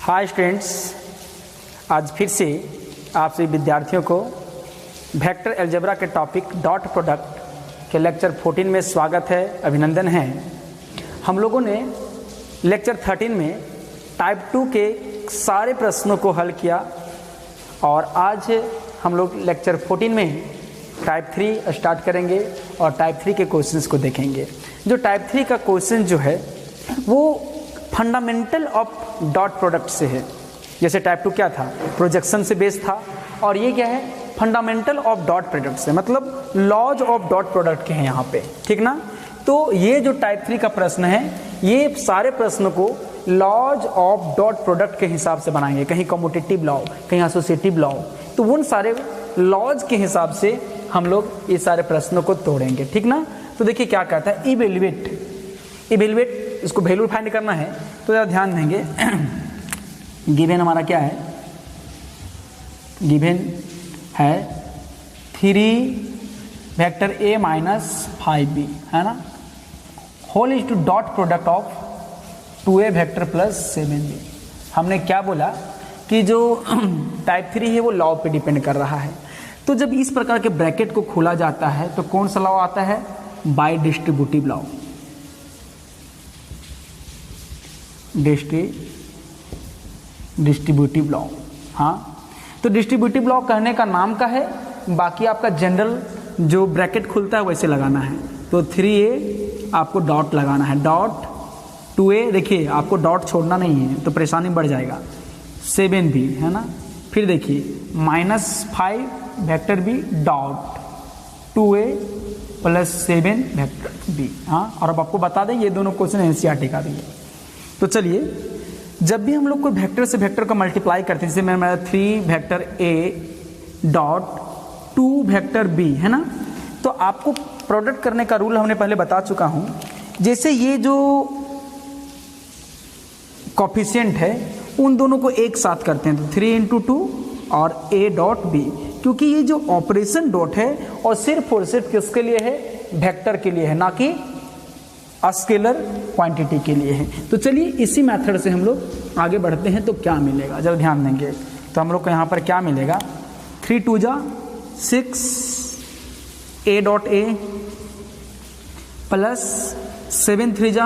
Hi students, आज फिर से आप सभी विद्यार्थियों को वेक्टर अलजेब्रा के टॉपिक डॉट प्रोडक्ट के लेक्चर 14 में स्वागत है, अभिनंदन है। हम लोगों ने लेक्चर 13 में टाइप 2 के सारे प्रश्नों को हल किया और आज हम लोग लेक्चर 14 में टाइप 3 स्टार्ट करेंगे और टाइप 3 के क्वेश्चंस को देखेंगे। जो टाइप 3 का क्वेश्चन जो है वो फंडामेंटल ऑफ डॉट प्रोडक्ट से है। जैसे टाइप 2 क्या था, प्रोजेक्शन से बेस्ड था, और ये क्या है, फंडामेंटल ऑफ डॉट प्रोडक्ट से, मतलब लॉज ऑफ डॉट प्रोडक्ट के हैं यहाँ पे, ठीक ना। तो ये जो टाइप 3 का प्रश्न है, ये सारे प्रश्न को लॉज ऑफ डॉट प्रोडक्ट के हिसाब से बनाएंगे, कहीं कम्यूटेटिव लॉ, कहीं एसोसिएटिव लॉ। तो उन सारे लॉज के हिसाब से हम लोग ये सारे प्रश्नों को तोड़ेंगे, ठीक ना। तो देखिए क्या कहता है, इवेल्युएट इसको वैल्यू फाइंड करना है तो ज़रा ध्यान देंगे। गिवन हमारा क्या है, गिवन है 3 वेक्टर a माइनस 5b, है ना, whole is to dot product of 2a vector plus 7b। हमने क्या बोला कि जो टाइप 3 है वो लॉ पे डिपेंड कर रहा है। तो जब इस प्रकार के ब्रैकेट को खोला जाता है तो कौन सा लॉ आता है, bye distributive law. Distributive law, हाँ। तो डिस्ट्रीब्यूटिव लॉ कहने का नाम का है, बाकी आपका जनरल जो ब्रैकेट खुलता है वैसे लगाना है। तो 3a आपको डॉट लगाना है, डॉट 2a, देखिए आपको डॉट छोड़ना नहीं है तो परेशानी बढ़ जाएगा, 7b, है ना। फिर देखिए -5 vector b dot 2a plus 7 vector b, हाँ। और अब आपको बता दें ये दोनों क्वेश्चन एनसीईआरटी का भी है। तो चलिए, जब भी हम लोग को वेक्टर से वेक्टर को मल्टीप्लाई करते हैं, जैसे मेरा 3 vector a dot 2 vector b, है ना, तो आपको प्रोडक्ट करने का रूल हमने पहले बता चुका हूं। जैसे ये जो कोफिशिएंट है उन दोनों को एक साथ करते हैं, तो 3 × 2 और a डॉट b, क्योंकि ये जो ऑपरेशन डॉट है और सिर्फ किसके लिए है, वेक्टर के लिए है, ना कि स्केलर क्वांटिटी के लिए है। तो चलिए इसी मेथड से हम लोग आगे बढ़ते हैं। तो क्या मिलेगा, जब ध्यान देंगे तो हम लोग को यहाँ पर क्या मिलेगा, 3 × 2 = 6 a dot a plus 7 × 3 =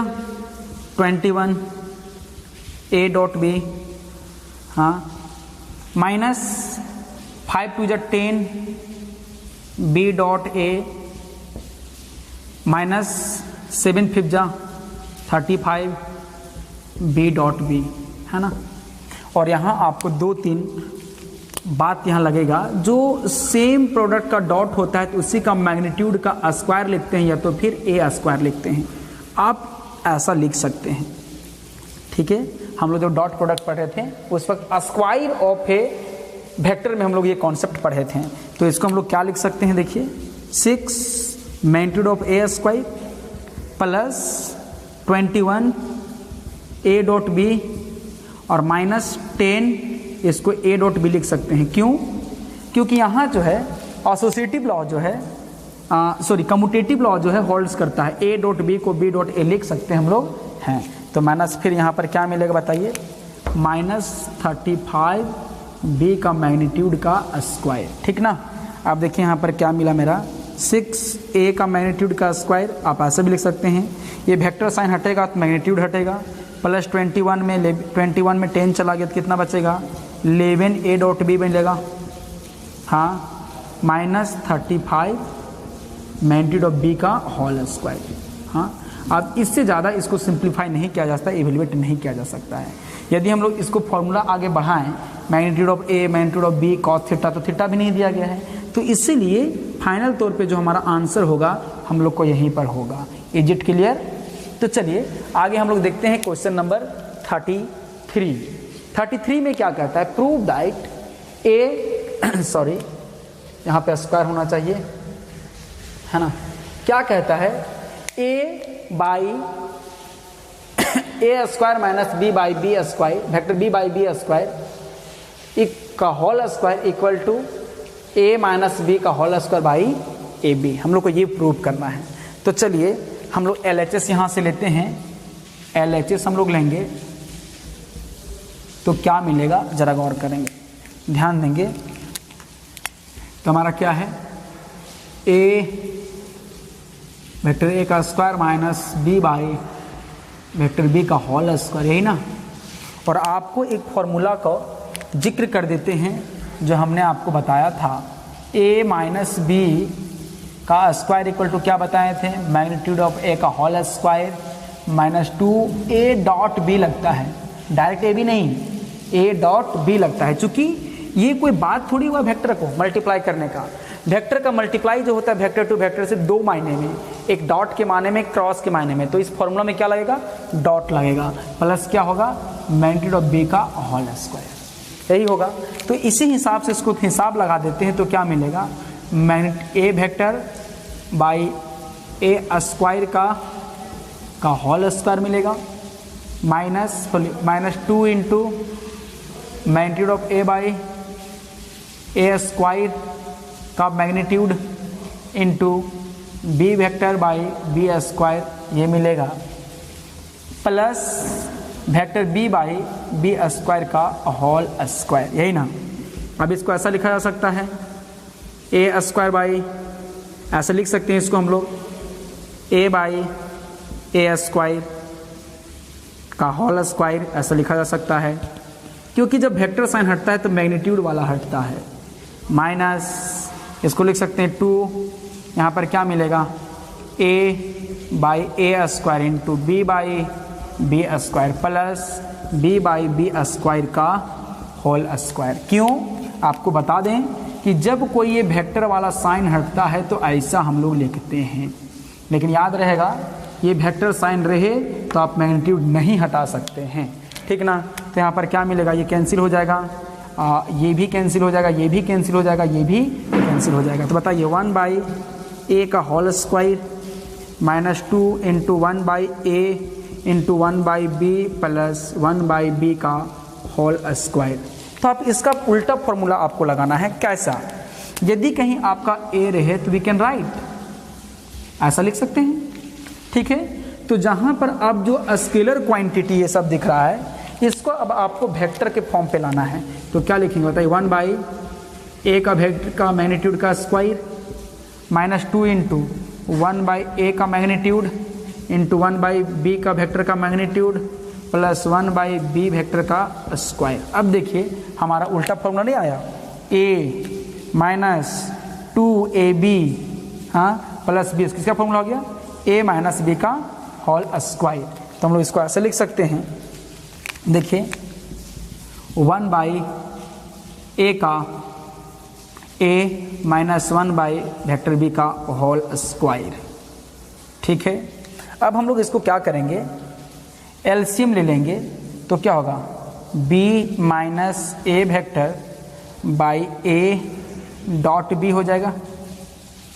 21 a dot b, हाँ, minus 5 × 2 = 10 b dot a minus 7 × 5 = 35 b dot b, है ना। और यहाँ आपको 2-3 बात यहाँ लगेगा, जो सेम प्रोडक्ट का डॉट होता है तो उसी का मैग्नीट्यूड का स्क्वायर लिखते हैं या तो फिर a स्क्वायर लिखते हैं। आप ऐसा लिख सकते हैं, ठीक है। हम लोग जब डॉट प्रोडक्ट पढ़े थे उस वक्त स्क्वायर ऑफ ए वेक्टर में हम लोग ये कॉन्सेप्ट पढ़े थे। तो इसको हम लोग क्या लिख सकते हैं, देखिए 6 magnitude of a square plus 21 a dot b और माइनस 10, इसको a डॉट b लिख सकते हैं। क्यों, क्योंकि यहाँ जो है एसोसिएटिव लॉ जो है, कम्यूटेटिव लॉ जो है होल्ड्स करता है, a डॉट b को b डॉट a लिख सकते हैं हम लोग हैं। तो माइनस फिर यहाँ पर क्या मिलेगा बताइए, -35 b का मैग्नीट्यूड का स्क्वायर, ठीक ना। आप देखिए यहाँ पर क्या मिला मेरा, 6a का मैग्नीट्यूड का स्क्वायर, आप ऐसे भी लिख सकते हैं। ये वेक्टर साइन हटेगा तो मैग्नीट्यूड हटेगा, प्लस 21 में 10 चला गया तो कितना बचेगा, 11 a डॉट b बनेगा, हाँ, माइनस 35 मैग्नीट्यूड ऑफ b का होल स्क्वायर, हाँ। अब इससे ज़्यादा इसको सिंप्लीफाई नहीं किया जा सकता, इवेल्युएट नहीं किया जा सकता है। यदि हम लोग इसको फॉर्मूला आगे बढ़ाएं, magnitude of a magnitude of b cos theta, तो थीटा भी नहीं दिया गया है, तो इसीलिए फाइनल तौर पे जो हमारा आंसर होगा हम लोग को यहीं पर होगा। Is it clear. तो चलिए आगे हम लोग देखते हैं क्वेश्चन नंबर 33 में क्या कहता है, प्रूव दैट a सॉरी यहाँ पे स्क्वायर होना चाहिए, है ना। क्या कहता है, a by a square minus b by b square, vector b by b square का whole square equal to a minus b का whole square by A B. हम लोग को ये प्रूव करना है। तो चलिए हम लोग LHS यहाँ से लेते हैं, LHS हम लोग लेंगे तो क्या मिलेगा जरा गौर करेंगे, ध्यान देंगे। तो हमारा क्या है, ए वेक्टर ए का square minus B by vector B का होल स्क्वायर, यही ना। और आपको एक फॉर्मूला को जिक्र कर देते हैं जो हमने आपको बताया था, ए माइनस बी का स्क्वायर इक्वल टू क्या बताए थे, मैग्नीट्यूड ऑफ ए का whole square minus 2 a dot B लगता है, डायरेक्ट ए बी नहीं, ए डॉट बी लगता है। चूंकि ये कोई बात थोड़ी हुआ वेक्टर को मल्टीप्लाई करने का। वेक्टर का मल्टीप्लाई जो होता है वेक्टर टू वेक्टर से दो मायने में, एक डॉट के माने में, क्रॉस के मायने में। तो इस फॉर्मूला में क्या लगेगा, डॉट लगेगा, प्लस क्या होगा, मैग्नीट्यूड ऑफ बी का होल स्क्वायर, यही होगा। तो इसी हिसाब से इसको हिसाब लगा देते हैं तो क्या मिलेगा, A vector by A square का होल स्क्वायर मिलेगा, minus 2 into magnitude of A by A square का magnitude into B vector by B square, ये मिलेगा, plus vector B by B square का होल स्क्वायर, यही ना। अब इसको ऐसा लिखा जा सकता है, ए स्क्वायर बाई, ऐसा लिख सकते हैं इसको हम लोग, ए बाई ए स्क्वायर का होल स्क्वायर, ऐसा लिखा जा सकता है। क्योंकि जब वेक्टर साइन हटता है तो मैग्नीट्यूड वाला हटता है, माइनस इसको लिख सकते हैं 2, यहाँ पर क्या मिलेगा, A by A square into B by B square plus B by B square का होल स्क्वायर। क्यों, आपको बता दें कि जब कोई ये वेक्टर वाला साइन हटता है तो ऐसा हम लोग लिखते हैं, लेकिन याद रहेगा ये वेक्टर साइन रहे तो आप मैग्नीट्यूड नहीं हटा सकते हैं, ठीक ना। तो यहाँ पर क्या मिलेगा, ये कैंसिल हो जाएगा, ये भी कैंसिल हो जाएगा, ये भी कैंसिल हो जाएगा, ये भी कैंसिल हो जाएगा। तो बताइए 1 बाई ए का whole square minus 2 into 1 by A into 1 by B plus 1 by B का होल स्क्वायर। तो आप इसका उल्टा फॉर्मूला आपको लगाना है। कैसा, यदि कहीं आपका ए रहे तो वी कैन राइट, ऐसा लिख सकते हैं, ठीक है। तो जहाँ पर अब जो स्केलर क्वांटिटी ये सब दिख रहा है, इसको अब आपको वेक्टर के फॉर्म पे लाना है। तो क्या लिखेंगे बताइए, 1 बाई ए का वेक्टर का मैग्नीट्यूड का square minus 2 into 1 by A का मैग्नीट्यूड इंटू 1 बाई बी का वेक्टर का magnitude plus 1 by B vector का स्क्वायर। अब देखिए हमारा उल्टा फॉर्मूला नहीं आया, ए माइनस 2ab, हाँ, प्लस बी, किसका फॉर्मूला हो गया, ए माइनस बी का होल स्क्वायर। तो हम लोग इसको ऐसे लिख सकते हैं, देखिए 1 बाई ए का ए माइनस 1 बाई वेक्टर बी का होल स्क्वायर, ठीक है। अब हम लोग इसको क्या करेंगे, एलसीएम ले लेंगे, तो क्या होगा, B minus A vector by A dot B हो जाएगा।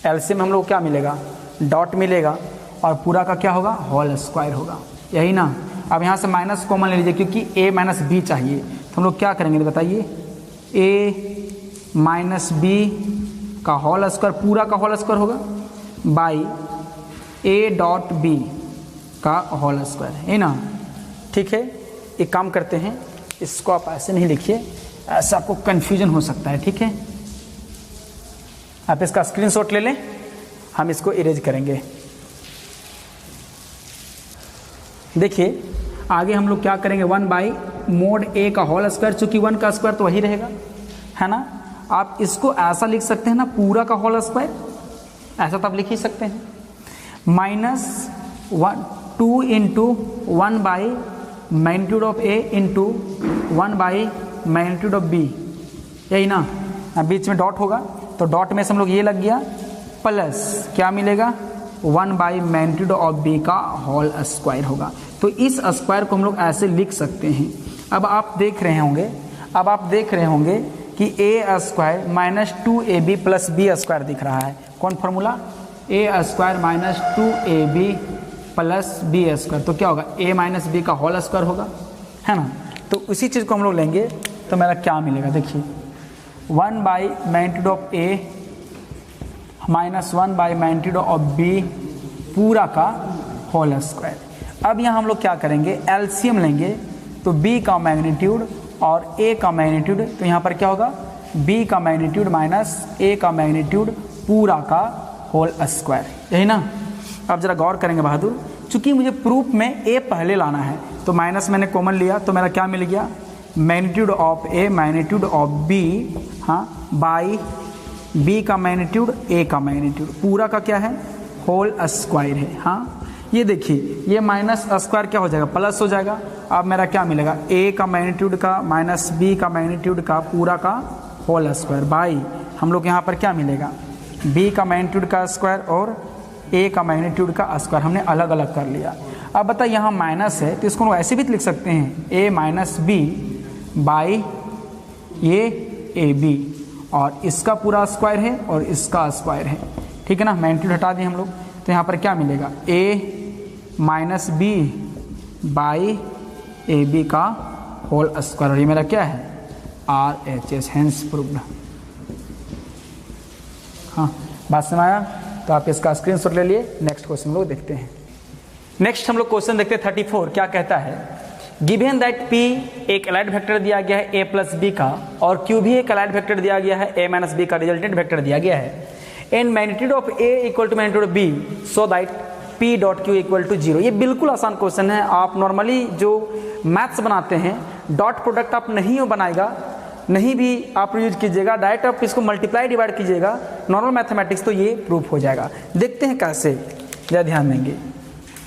एलसीएम हम लोग क्या मिलेगा, डॉट मिलेगा, और पूरा का क्या होगा, होल स्क्वायर होगा, यही ना। अब यहाँ से माइनस कॉमन ले लीजिए क्योंकि a माइनस बी चाहिए। तो हम लोग क्या करेंगे बताइए, a माइनस बी का होल स्क्वायर, पूरा का होल स्क्वायर होगा, बाई a डॉट बी का होल स्क्वायर, है ना, ठीक है। एक काम करते हैं, इसको आप ऐसे नहीं लिखिए, ऐसा आपको कन्फ्यूजन हो सकता है, ठीक है। आप इसका स्क्रीनशॉट ले लें, हम इसको इरेज करेंगे। देखिए आगे हम लोग क्या करेंगे, 1 बाई मोड ए का होल स्क्वायर, चूंकि 1 का स्क्वायर तो वही रहेगा, है ना। आप इसको ऐसा लिख सकते हैं ना, पूरा का होल स्क्वायर, ऐसा तो आप लिख ही सकते हैं, minus 2 into 1 by magnitude of A into 1 by magnitude of B, यही ना। बीच में डॉट होगा तो डॉट में से हम लोग ये लग गया, प्लस क्या मिलेगा, 1 बाई मैग्नीट्यूड ऑफ बी का होल स्क्वायर होगा। तो इस स्क्वायर को हम लोग ऐसे लिख सकते हैं। अब आप देख रहे होंगे कि A square minus 2ab plus B square दिख रहा है। कौन formula, A square minus 2ab plus B square, तो क्या होगा, a माइनस बी का होल स्क्वायर होगा, है ना। तो उसी चीज़ को हम लोग लेंगे तो मेरा क्या मिलेगा, देखिए 1 by magnitude of A minus 1 by magnitude of B पूरा का होल स्क्वायर। अब यहाँ हम लोग क्या करेंगे, एलसीएम लेंगे, तो b का मैग्नीट्यूड और ए का मैग्नीट्यूड, तो यहाँ पर क्या होगा बी का मैग्नीट्यूड माइनस ए का मैग्नीट्यूड पूरा का होल स्क्वायर, यही ना। अब जरा गौर करेंगे बहादुर, चूंकि मुझे प्रूफ में ए पहले लाना है तो माइनस मैंने कॉमन लिया तो मेरा क्या मिल गया magnitude of A magnitude of B, हाँ, बाई बी का मैग्नीट्यूड ए का मैग्नीट्यूड पूरा का क्या है होल स्क्वायर है। हाँ, ये देखिए ये माइनस स्क्वायर क्या हो जाएगा प्लस हो जाएगा। अब मेरा क्या मिलेगा ए का मैग्नीट्यूड का माइनस बी का मैग्नीट्यूड का पूरा का होल स्क्वायर बाई हम लोग यहाँ पर क्या मिलेगा बी का मैग्नीट्यूड का स्क्वायर और ए का मैग्नीट्यूड का स्क्वायर हमने अलग अलग कर लिया। अब बता यहाँ माइनस है तो इसको हम ऐसे भी लिख सकते हैं ए माइनस बी बाई ये ए बी, और इसका पूरा स्क्वायर है और इसका स्क्वायर है, ठीक है ना। मैग्नीट्यूड हटा दिए हम लोग तो यहाँ पर क्या मिलेगा A minus B by A B का होल स्क्वायर, और ये मेरा क्या है R H S, hence proved. हाँ, बात समझ आया तो आप इसका स्क्रीनशॉट ले लिए। नेक्स्ट क्वेश्चन लोग देखते हैं। नेक्स्ट हम लोग क्वेश्चन देखते हैं 34। क्या कहता है गिवन दैट P एक एलाइड वेक्टर दिया गया है a प्लस बी का और Q भी एक एलाइड वेक्टर दिया गया है a माइनस बी का रिजल्टेंट वेक्टर दिया गया है and magnitude of a equal to magnitude of b so that P dot Q equal to 0। ये बिल्कुल आसान क्वेश्चन है। आप नॉर्मली जो मैथ्स बनाते हैं डॉट प्रोडक्ट आप नहीं बनाएगा, नहीं भी आप यूज कीजिएगा, डायरेक्ट आप इसको मल्टीप्लाई डिवाइड कीजिएगा नॉर्मल मैथमेटिक्स तो ये प्रूफ हो जाएगा। देखते हैं कैसे, ज़रा ध्यान देंगे।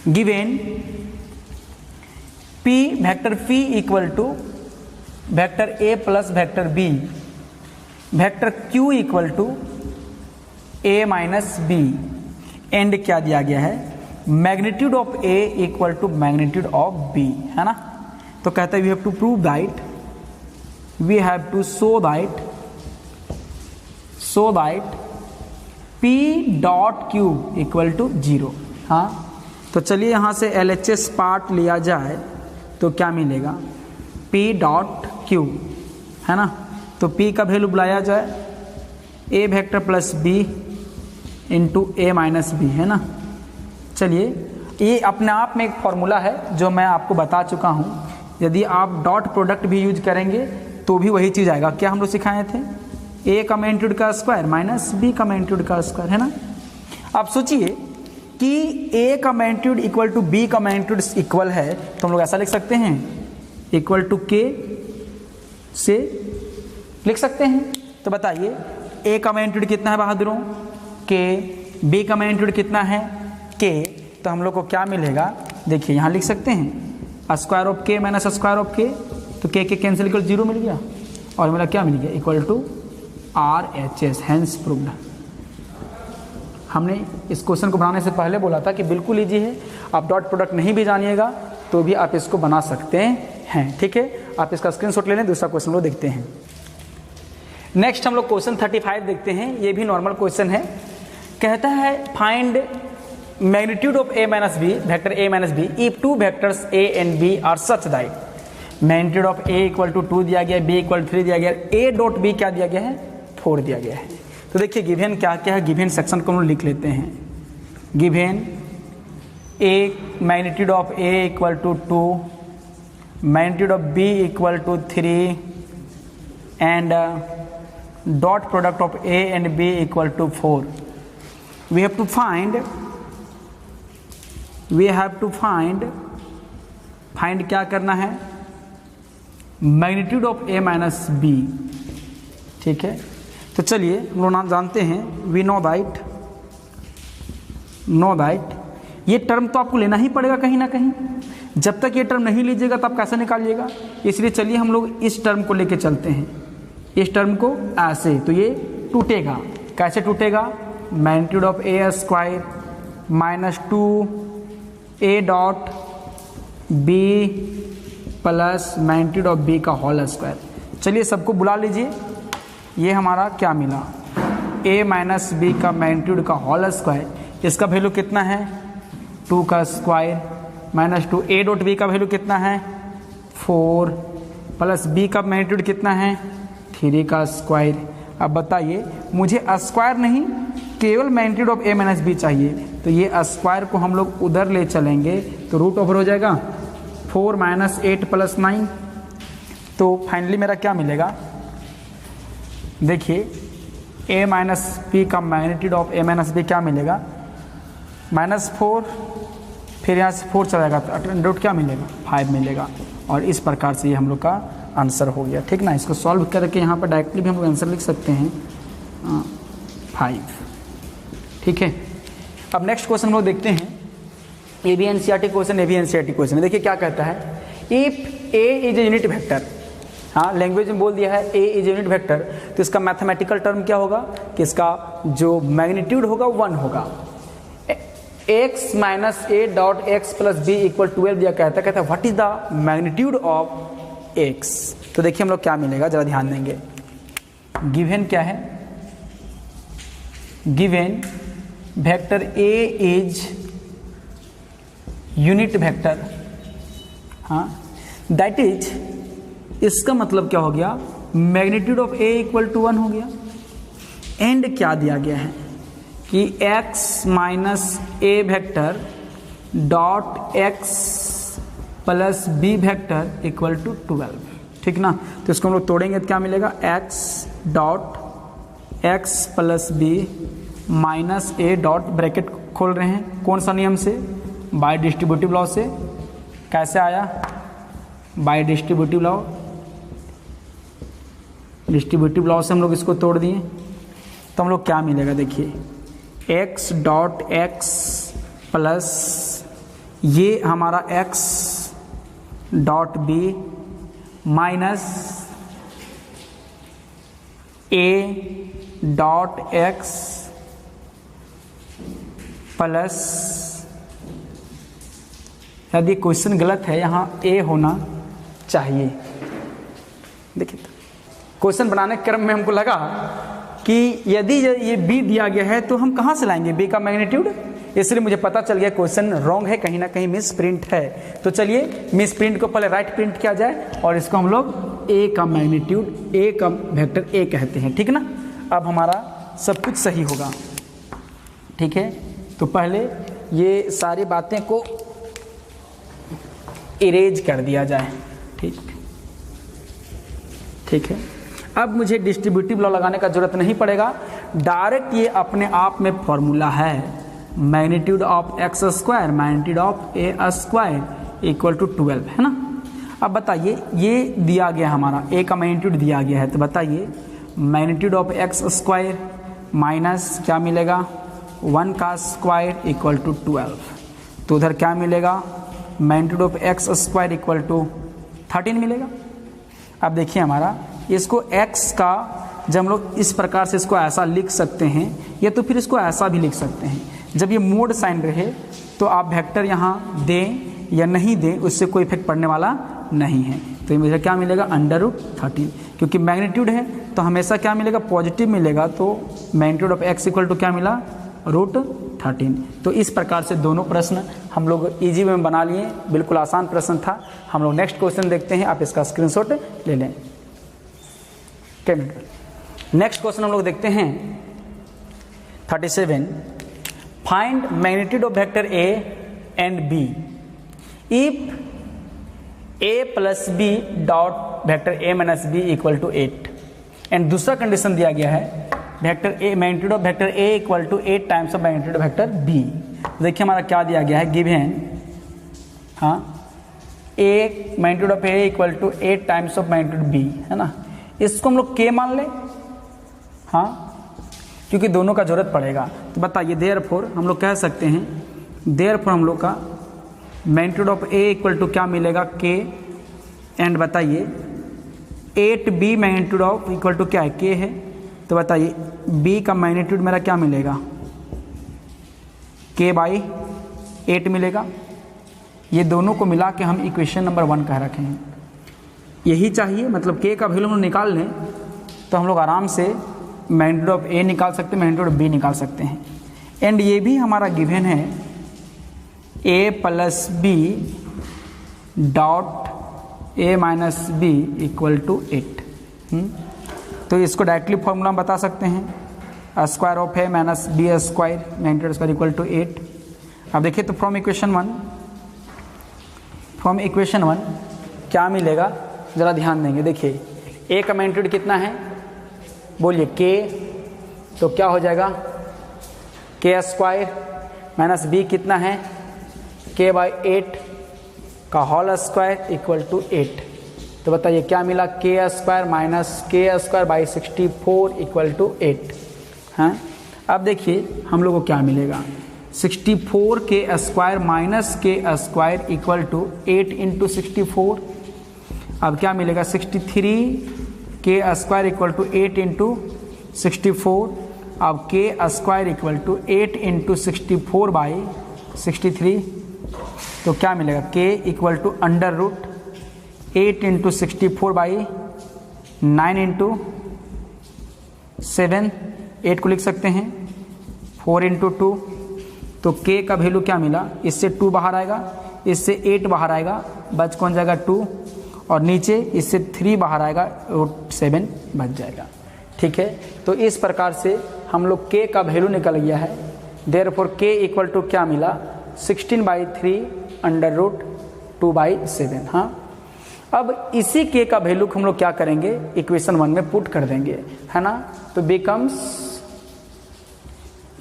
Given P vector P equal to vector A plus vector B, vector Q equal to A minus B, and क्या दिया गया है magnitude of A equal to magnitude of B, है ना। तो कहता है we have to prove that, we have to show that P dot Q equal to 0। हाँ, तो चलिए यहाँ से LHS पार्ट लिया जाए तो क्या मिलेगा P डॉट Q, है ना। तो P का वैल्यू बुलाया जाए A vector plus B into A minus B, है ना। चलिए ये अपने आप में एक फॉर्मूला है जो मैं आपको बता चुका हूँ। यदि आप डॉट प्रोडक्ट भी यूज करेंगे तो भी वही चीज़ आएगा। क्या हम लोग सिखाए थे A का मैग्नीट्यूड का स्क्वायर माइनस B का मैग्नीट्यूड का स्क्वायर, है ना। आप सोचिए कि A का मैग्नीट्यूड इक्वल टू B का मैग्नीट्यूड इक्वल है तो हम लोग ऐसा लिख सकते हैं इक्वल टू K से लिख सकते हैं। तो बताइए A का मैग्नीट्यूड कितना है बहादुरों K, B का मैग्नीट्यूड कितना है K, तो हम लोग को क्या मिलेगा देखिए यहाँ लिख सकते हैं square of K minus square of K, तो K के कैंसिल इक्वल 0 मिल गया और मेरा क्या मिल गया equal to RHS, hence proved. हमने इस क्वेश्चन को बनाने से पहले बोला था कि बिल्कुल इजी है, आप डॉट प्रोडक्ट नहीं भी जानिएगा तो भी आप इसको बना सकते हैं, ठीक है। आप इसका स्क्रीनशॉट ले लें। दूसरा क्वेश्चन लोग देखते हैं। नेक्स्ट हम लोग क्वेश्चन 35 देखते हैं। ये भी नॉर्मल क्वेश्चन है। कहता है find magnitude of A minus B vector A minus B if two vectors A and B are such that magnitude of A equal to 2 दिया गया, B इक्वल 3 दिया गया, A डॉट B क्या दिया गया है 4 दिया गया है। तो देखिए गिवेन क्या क्या है, गिवेन सेक्शन को हम लिख लेते हैं। Given A magnitude of A equal to 2, magnitude of B equal to 3 and dot product of A and B equal to 4। We have to find क्या करना है magnitude of A minus B, ठीक है। तो चलिए हम लोग जानते हैं वी नो दैट ये टर्म तो आपको लेना ही पड़ेगा कहीं ना कहीं। जब तक ये टर्म नहीं लीजिएगा तो आप कैसे निकालिएगा, इसलिए चलिए हम लोग इस टर्म को लेके चलते हैं। इस टर्म को ऐसे, तो ये टूटेगा, कैसे टूटेगा magnitude of A square minus 2A dot B plus magnitude of B का होल स्क्वायर। चलिए सबको बुला लीजिए। ये हमारा क्या मिला A माइनस B का मैग्नीट्यूड का होल स्क्वायर, इसका वैल्यू कितना है 2 का square minus 2, A dot B का वैल्यू कितना है 4 प्लस B का मैग्नीट्यूड कितना है 3 का स्क्वायर। अब बताइए मुझे स्क्वायर नहीं केवल magnitude of A minus B चाहिए, तो ये स्क्वायर को हम लोग उधर ले चलेंगे तो रूट ओवर हो जाएगा 4 माइनस 8 प्लस 9, तो फाइनली मेरा क्या मिलेगा, देखिए a माइनस बी का magnitude of a minus B क्या मिलेगा, -4, फिर यहाँ से 4 चला जाएगा तो अंडर रूट क्या मिलेगा, 5 मिलेगा। और इस प्रकार से ये हम लोग का आंसर हो गया, ठीक ना। इसको सॉल्व करके यहाँ पर डायरेक्टली भी हम लोग आंसर लिख सकते हैं 5, ठीक है। अब नेक्स्ट क्वेश्चन हम लोग देखते हैं, ये भी एनसीईआरटी क्वेश्चन, ये भी एनसीईआरटी क्वेश्चन है। देखिए क्या कहता है, if A is a unit vector, हाँ लैंग्वेज में बोल दिया है ए इज यूनिट वेक्टर, तो इसका मैथमेटिकल टर्म क्या होगा कि इसका जो मैग्नीट्यूड होगा 1 होगा। x minus A dot X plus B equal 12 दिया कहता है what is the magnitude of x। तो देखिए हम लोग क्या मिलेगा, जरा ध्यान देंगे। गिवन क्या है, given vector a is unit vector, हाँ दैट इज, इसका मतलब क्या हो गया, magnitude of a equal to 1 हो गया। एंड क्या दिया गया है कि x minus A vector dot x plus B vector equal to 12, ठीक ना। तो इसको हम लोग तोड़ेंगे तो क्या मिलेगा, x dot x plus B minus A dot, bracket खोल रहे हैं, कौन सा नियम से, बाय डिस्ट्रीब्यूटिव लॉ से। कैसे आया, bye distributive law, distributive law से हम लोग इसको तोड़ दिए तो हम लोग क्या मिलेगा, देखिए x डॉट x प्लस ये हमारा x dot B minus a dot x plus, यदि क्वेश्चन गलत है यहाँ a होना चाहिए। देखिए क्वेश्चन बनाने के क्रम में हमको लगा कि यदि ये b दिया गया है तो हम कहाँ से लाएंगे b का मैग्नीट्यूड, इसलिए मुझे पता चल गया क्वेश्चन रॉन्ग है, कहीं ना कहीं मिस प्रिंट है। तो चलिए मिस प्रिंट को पहले राइट प्रिंट किया जाए और इसको हम लोग a का मैग्नीट्यूड, a का वेक्टर a कहते हैं, ठीक ना। अब हमारा सब कुछ सही होगा, ठीक है। तो पहले ये सारी बातें को इरेज कर दिया जाए, ठीक, ठीक है। अब मुझे डिस्ट्रीब्यूटिव लॉ लगाने का जरूरत नहीं पड़ेगा, डायरेक्ट ये अपने आप में फॉर्मूला है, magnitude of X square magnitude of A square equal to 12, है ना। अब बताइए ये दिया गया हमारा ए का मैग्नीट्यूड दिया गया है, तो बताइए magnitude of X square minus क्या मिलेगा 1 का स्क्वायर इक्वल टू 12, तो उधर क्या मिलेगा, magnitude of X square equal to 13 मिलेगा। अब देखिए हमारा इसको x का, जब हम लोग इस प्रकार से इसको ऐसा लिख सकते हैं, या तो फिर इसको ऐसा भी लिख सकते हैं, जब ये मोड साइन रहे तो आप वेक्टर यहाँ दें या नहीं दें उससे कोई इफेक्ट पड़ने वाला नहीं है। तो ये मुझे क्या मिलेगा, √13, क्योंकि मैग्नीट्यूड है तो हमेशा क्या मिलेगा, पॉजिटिव मिलेगा। तो magnitude of x equal to क्या मिला, √13। तो इस प्रकार से दोनों प्रश्न हम लोग इजी में बना लिए, बिल्कुल आसान प्रश्न था। हम लोग नेक्स्ट क्वेश्चन देखते हैं, आप इसका स्क्रीनशॉट ले लें। नेक्स्ट क्वेश्चन हम लोग देखते हैं 37, find magnitude of vector a and b if a plus b dot vector a minus b equal to 8। And दूसरा कंडीशन दिया गया है vector a, magnitude of vector a equal to 8 times of magnitude of vector b। देखिए हमारा क्या दिया गया है, गिवन, हाँ a magnitude of a equal to 8 times of magnitude b, है ना। इसको हम लोग k मान लें, हाँ क्योंकि दोनों का जरूरत पड़ेगा। तो बताइए देयरफॉर हम लोग कह सकते हैं, देयरफॉर हम लोग का magnitude of a equal to क्या मिलेगा, k, एंड बताइए 8b magnitude of equal to क्या है, k है। तो बताइए b का मैग्नीट्यूड मेरा क्या मिलेगा, k/8 मिलेगा। ये दोनों को मिला के हम इक्वेशन नंबर 1 कह रखे हैं, यही चाहिए। मतलब k का वैल्यू हम लोग निकाल लें तो हम लोग आराम से मैग्नीट्यूड ऑफ a निकाल सकते हैं, मैग्नीट्यूड ऑफ b निकाल सकते हैं। एंड ये भी हमारा गिवन है a plus B dot a minus B equal to 8। तो इसको डायरेक्टली फॉर्मूला बता सकते हैं, square of a minus B square magnitude square equal to 8। अब देखिए तो फ्रॉम इक्वेशन 1 क्या मिलेगा, ज़रा ध्यान देंगे। देखिए ए का मैग्नीट्यूड कितना है, बोलिए के, तो क्या हो जाएगा के स्क्वायर माइनस बी कितना है के बाई 8 का होल स्क्वायर इक्वल टू 8। तो बताइए क्या मिला, के स्क्वायर माइनस के स्क्वायर बाई 64 इक्वल टू 8। हाँ, अब देखिए हम लोग को क्या मिलेगा, 64 के स्क्वायर माइनस के स्क्वायर इक्वल टू 8 इंटू 64। अब क्या मिलेगा, 63 के स्क्वायर इक्वल टू 8 इंटू 64। अब K square equal to 8 into 64 by 63। तो क्या मिलेगा, K equal to under root 8 into 64 by 9 into 7, 8 को लिख सकते हैं 4 इंटू 2। तो के का वैल्यू क्या मिला, इससे 2 बाहर आएगा, इससे 8 बाहर आएगा, बच कौन जाएगा 2, और नीचे इससे 3 बाहर आएगा, रूट 7 बच जाएगा। ठीक है, तो इस प्रकार से हम लोग के का वैल्यू निकल गया है। देयरफॉर के इक्वल टू क्या मिला, 16/3 अंडर रूट 2/7। हाँ, अब इसी के का वैल्यू को हम लोग क्या करेंगे, इक्वेशन 1 में पुट कर देंगे, है ना। तो बिकम्स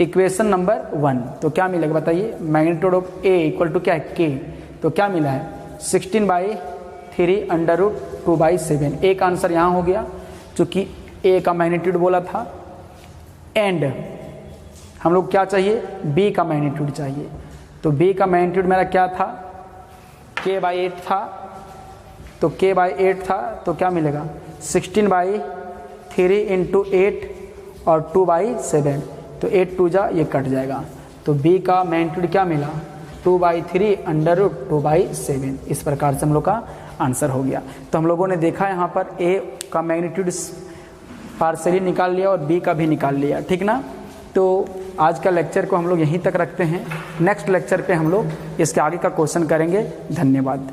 इक्वेशन नंबर 1। तो क्या मिलेगा बताइए, magnitude of A equal to क्या है के, तो क्या मिला है 16/3 अंडर रूट 2/7। ए का आंसर यहाँ हो गया, चूँकि ए का मैग्नीट्यूड बोला था। एंड हम लोग क्या चाहिए, बी का मैग्नीट्यूड चाहिए। तो बी का मैग्नीट्यूड मेरा क्या था, k/8 था, तो k/8 था, तो क्या मिलेगा 16/3 इंटू 8 और 2/7। तो 8 2 जा, ये कट जाएगा। तो बी का मैग्नीट्यूड क्या मिला, 2/3 अंडर रूट 2/7। इस प्रकार से हम लोग का आंसर हो गया। तो हम लोगों ने देखा यहाँ पर ए का मैग्नीट्यूड पार्सली निकाल लिया और बी का भी निकाल लिया, ठीक ना। तो आज का लेक्चर को हम लोग यहीं तक रखते हैं। नेक्स्ट लेक्चर पे हम लोग इसके आगे का क्वेश्चन करेंगे। धन्यवाद।